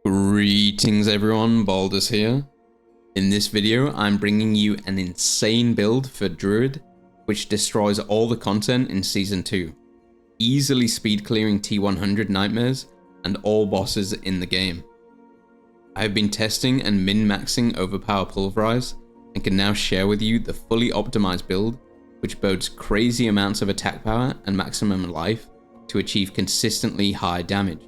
Greetings everyone, Baldus here. In this video, I'm bringing you an insane build for Druid, which destroys all the content in Season 2, easily speed clearing T100 nightmares and all bosses in the game. I have been testing and min-maxing Overpower Pulverize, and can now share with you the fully optimized build, which bodes crazy amounts of attack power and maximum life to achieve consistently high damage.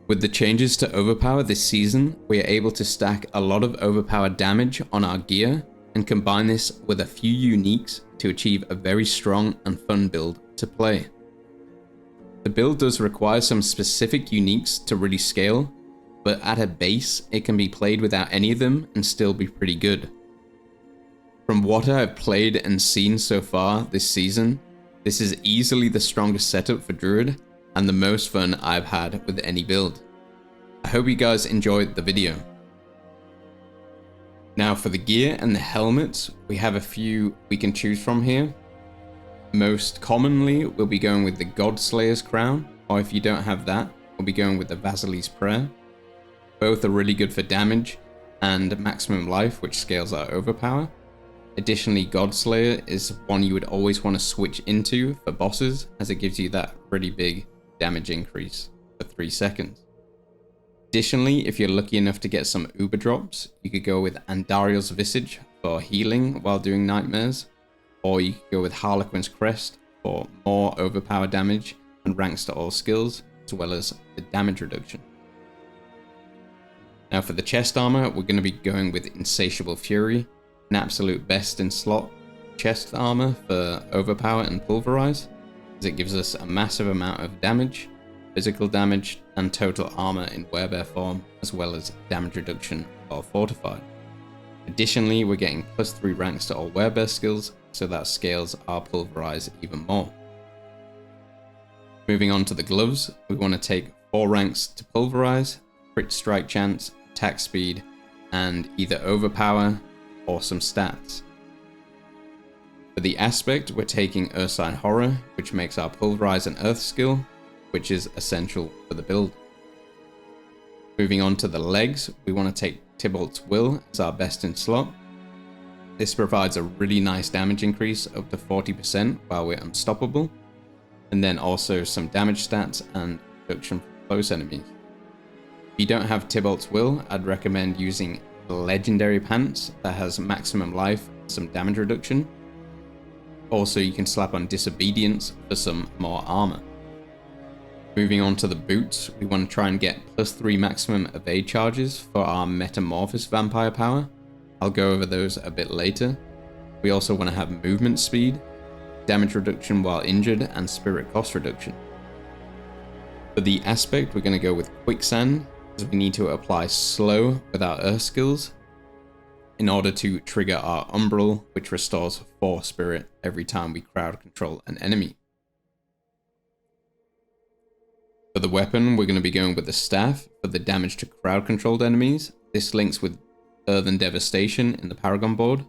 With the changes to Overpower this season, we are able to stack a lot of overpowered damage on our gear and combine this with a few uniques to achieve a very strong and fun build to play. The build does require some specific uniques to really scale, but at a base it can be played without any of them and still be pretty good. From what I have played and seen so far this season, this is easily the strongest setup for Druid and the most fun I've had with any build. I hope you guys enjoyed the video. Now for the gear and the helmets, we have a few we can choose from here. Most commonly, we'll be going with the Godslayer's Crown, or if you don't have that, we'll be going with the Vasili's Prayer. Both are really good for damage and maximum life, which scales our overpower. Additionally, Godslayer is one you would always want to switch into for bosses, as it gives you that really big damage increase for 3 seconds. Additionally, if you're lucky enough to get some Uber drops, you could go with Andariel's Visage for healing while doing nightmares, or you could go with Harlequin's Crest for more overpower damage and ranks to all skills, as well as the damage reduction. Now for the chest armor, we're going to be going with Insatiable Fury, an absolute best in slot chest armor for Overpower and Pulverize, as it gives us a massive amount of damage, physical damage, and total armor in werebear form, as well as damage reduction while fortified. Additionally, we're getting +3 ranks to all werebear skills, so that scales our Pulverize even more. Moving on to the gloves, we want to take 4 ranks to Pulverize, crit strike chance, attack speed, and either overpower or some stats. For the aspect, we're taking Ursine Horror, which makes our Pulverize an earth skill, which is essential for the build. Moving on to the legs, we want to take Tybalt's Will as our best in slot. This provides a really nice damage increase up to 40% while we're unstoppable, and then also some damage stats and reduction from close enemies. If you don't have Tybalt's Will, I'd recommend using Legendary Pants that has maximum life and some damage reduction. Also, you can slap on Disobedience for some more armor. Moving on to the boots, we want to try and get +3 maximum evade charges for our Metamorphosis vampire power. I'll go over those a bit later. We also want to have movement speed, damage reduction while injured, and spirit cost reduction. For the aspect, we're going to go with Quicksand, as we need to apply slow with our earth skills in order to trigger our Umbral, which restores 4 spirit every time we crowd control an enemy. For the weapon, we're going to be going with the Staff for the damage to crowd controlled enemies. This links with Earthen Devastation in the Paragon Board.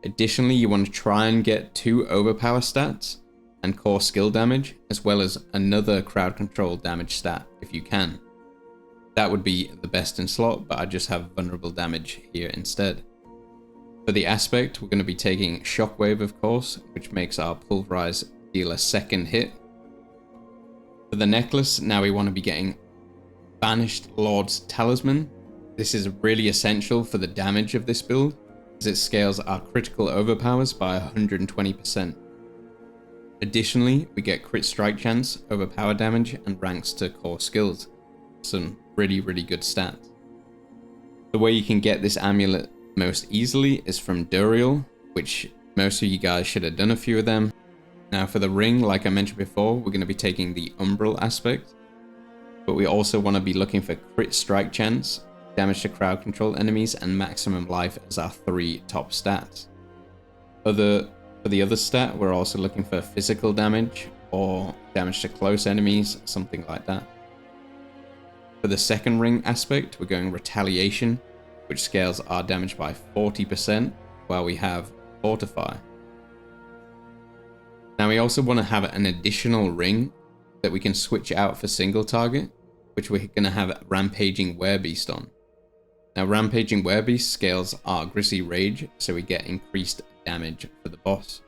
Additionally, you want to try and get 2 overpower stats and core skill damage, as well as another crowd control damage stat if you can. That would be the best in slot, but I just have vulnerable damage here instead. For the aspect, we're going to be taking Shockwave, of course, which makes our Pulverize deal a second hit. For the necklace, now we want to be getting Banished Lord's Talisman. This is really essential for the damage of this build, as it scales our critical overpowers by 120%. Additionally, we get crit strike chance, overpower damage, and ranks to core skills. Some really good stats. The way you can get this amulet most easily is from Duriel, which most of you guys should have done a few of them. Now for the ring, like I mentioned before, we're going to be taking the Umbral aspect, but we also want to be looking for crit strike chance, damage to crowd control enemies, and maximum life as our 3 top stats. For the other stat, we're also looking for physical damage or damage to close enemies, something like that. For the second ring aspect, we're going Retaliation, which scales our damage by 40%, while we have Fortify. Now we also want to have an additional ring that we can switch out for single target. which we're going to have Rampaging Werebeast on. Now, Rampaging Werebeast scales our Grisly Rage, so we get increased damage for the boss.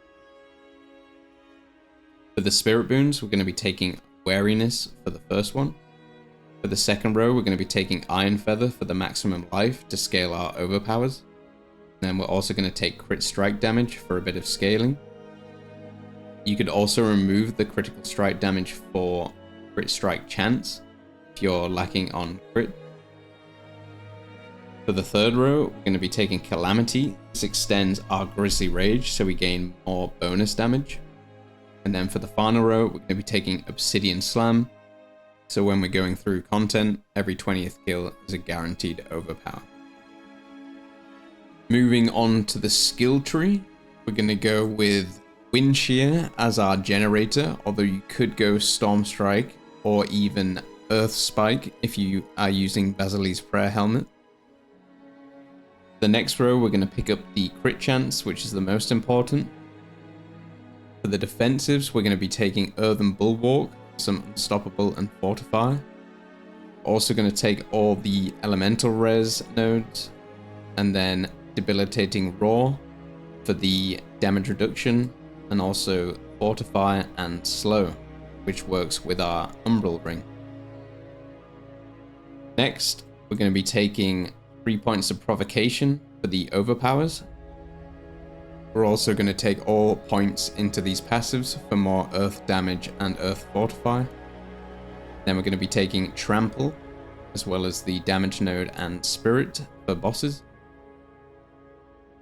For the Spirit Boons, we're going to be taking Wariness for the first one. For the second row, we're going to be taking Iron Feather for the maximum life to scale our overpowers. Then we're also going to take Crit Strike damage for a bit of scaling. You could also remove the critical strike damage for Crit Strike chance if you're lacking on crit. For the third row, we're going to be taking Calamity. This extends our Grisly Rage, so we gain more bonus damage. And then for the final row, we're going to be taking Obsidian Slam. So when we're going through content, every 20th kill is a guaranteed overpower. Moving on to the skill tree, we're going to go with Wind Shear as our generator, although you could go Storm Strike or even Earth Spike if you are using Basile's Prayer Helmet. The next row, we're going to pick up the crit chance, which is the most important. For the defensives, we're going to be taking Earthen Bulwark, some Unstoppable and Fortify. Also going to take all the Elemental Res nodes, and then Debilitating Roar for the damage reduction, and also Fortify and Slow, which works with our Umbral Ring. Next, we're going to be taking 3 points of Provocation for the overpowers. We're also going to take all points into these passives for more Earth damage and Earth Fortify. Then we're going to be taking Trample, as well as the Damage Node and Spirit for bosses.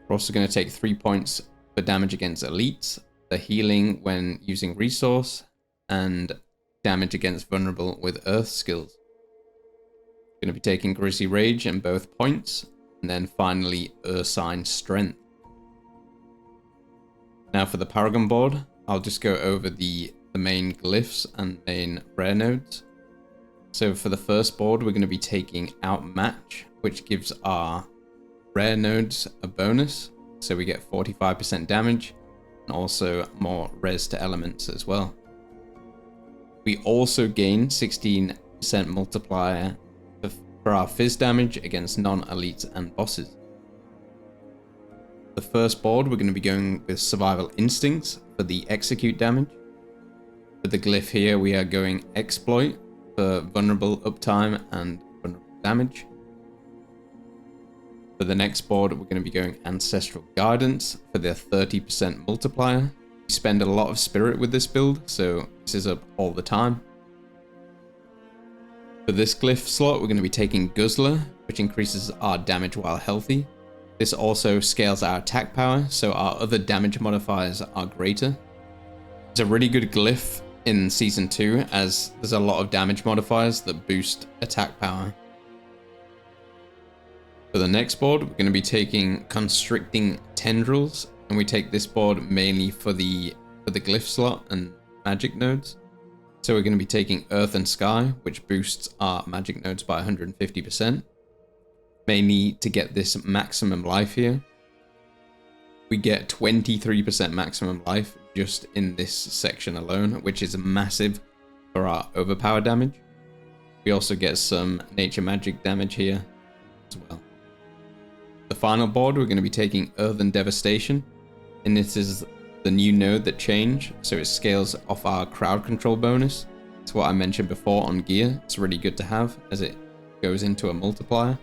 We're also going to take 3 points for damage against elites, the healing when using resource, and damage against vulnerable with Earth skills. We're going to be taking Grisly Rage in both points, and then finally Ursine Strength. Now for the Paragon Board, I'll just go over the main glyphs and main rare nodes. So for the first board, we're going to be taking Outmatch, which gives our rare nodes a bonus. So we get 45% damage and also more res to elements as well. We also gain 16% multiplier for our fizz damage against non-elites and bosses. The first board, we're going to be going with Survival Instincts for the execute damage. For the glyph here, we are going Exploit for vulnerable uptime and vulnerable damage. For the next board, we're going to be going Ancestral Guidance for their 30% multiplier. We spend a lot of spirit with this build, so this is up all the time. For this glyph slot, we're going to be taking Guzzler, which increases our damage while healthy. This also scales our attack power, so our other damage modifiers are greater. It's a really good glyph in Season 2, as there's a lot of damage modifiers that boost attack power. For the next board, we're going to be taking Constricting Tendrils, and we take this board mainly for the glyph slot and magic nodes. So we're going to be taking Earth and Sky, which boosts our magic nodes by 150%. Mainly to get this maximum life here. We get 23% maximum life just in this section alone, which is massive for our overpower damage. We also get some nature magic damage here as well. The final board, we're going to be taking Earthen Devastation, and this is the new node that changed, so it scales off our crowd control bonus. It's what I mentioned before on gear. It's really good to have as it goes into a multiplier.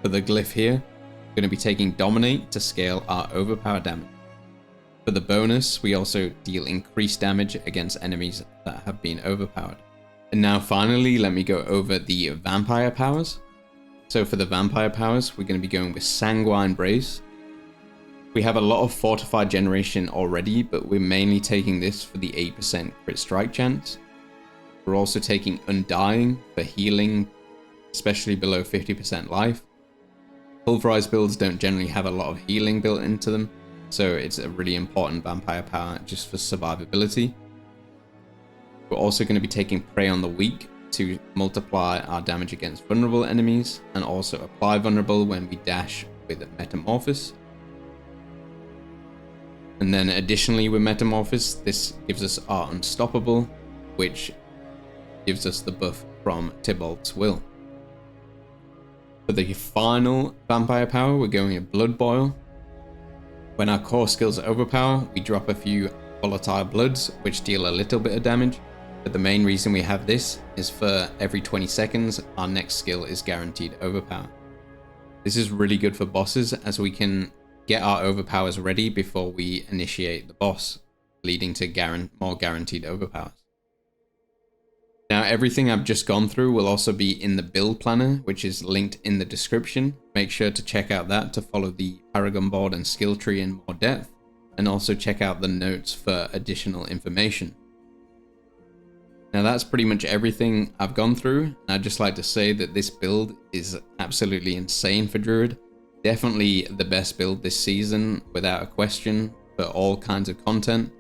For the glyph here, we're going to be taking Dominate to scale our overpower damage. For the bonus, we also deal increased damage against enemies that have been overpowered. And now finally, let me go over the vampire powers. So for the vampire powers, we're going to be going with Sanguine Brace. We have a lot of fortified generation already, but we're mainly taking this for the 8% crit strike chance. We're also taking Undying for healing, especially below 50% life. Pulverize builds don't generally have a lot of healing built into them, so it's a really important vampire power just for survivability. We're also going to be taking Prey on the Weak to multiply our damage against vulnerable enemies, and also apply vulnerable when we dash with Metamorphosis. And then additionally with Metamorphosis, this gives us our Unstoppable, which gives us the buff from Tybalt's Will. For the final vampire power, we're going with Blood Boil. When our core skills overpower, we drop a few volatile bloods, which deal a little bit of damage. But the main reason we have this is for every 20 seconds, our next skill is guaranteed overpower. This is really good for bosses, as we can get our overpowers ready before we initiate the boss, leading to more guaranteed overpowers. Now, everything I've just gone through will also be in the build planner, which is linked in the description. Make sure to check out that to follow the Paragon Board and skill tree in more depth, and also check out the notes for additional information. Now, that's pretty much everything I've gone through, and I'd just like to say that this build is absolutely insane for Druid. Definitely the best build this season, without a question, for all kinds of content.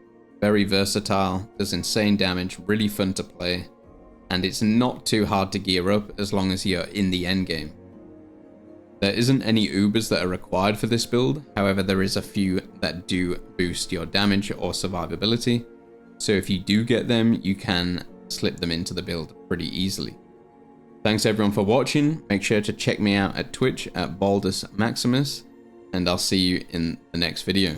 Very versatile, does insane damage, really fun to play, and it's not too hard to gear up as long as you're in the end game. There isn't any Ubers that are required for this build, however there is a few that do boost your damage or survivability, so if you do get them, you can slip them into the build pretty easily. Thanks everyone for watching. Make sure to check me out at Twitch at Baldus Maximus, and I'll see you in the next video.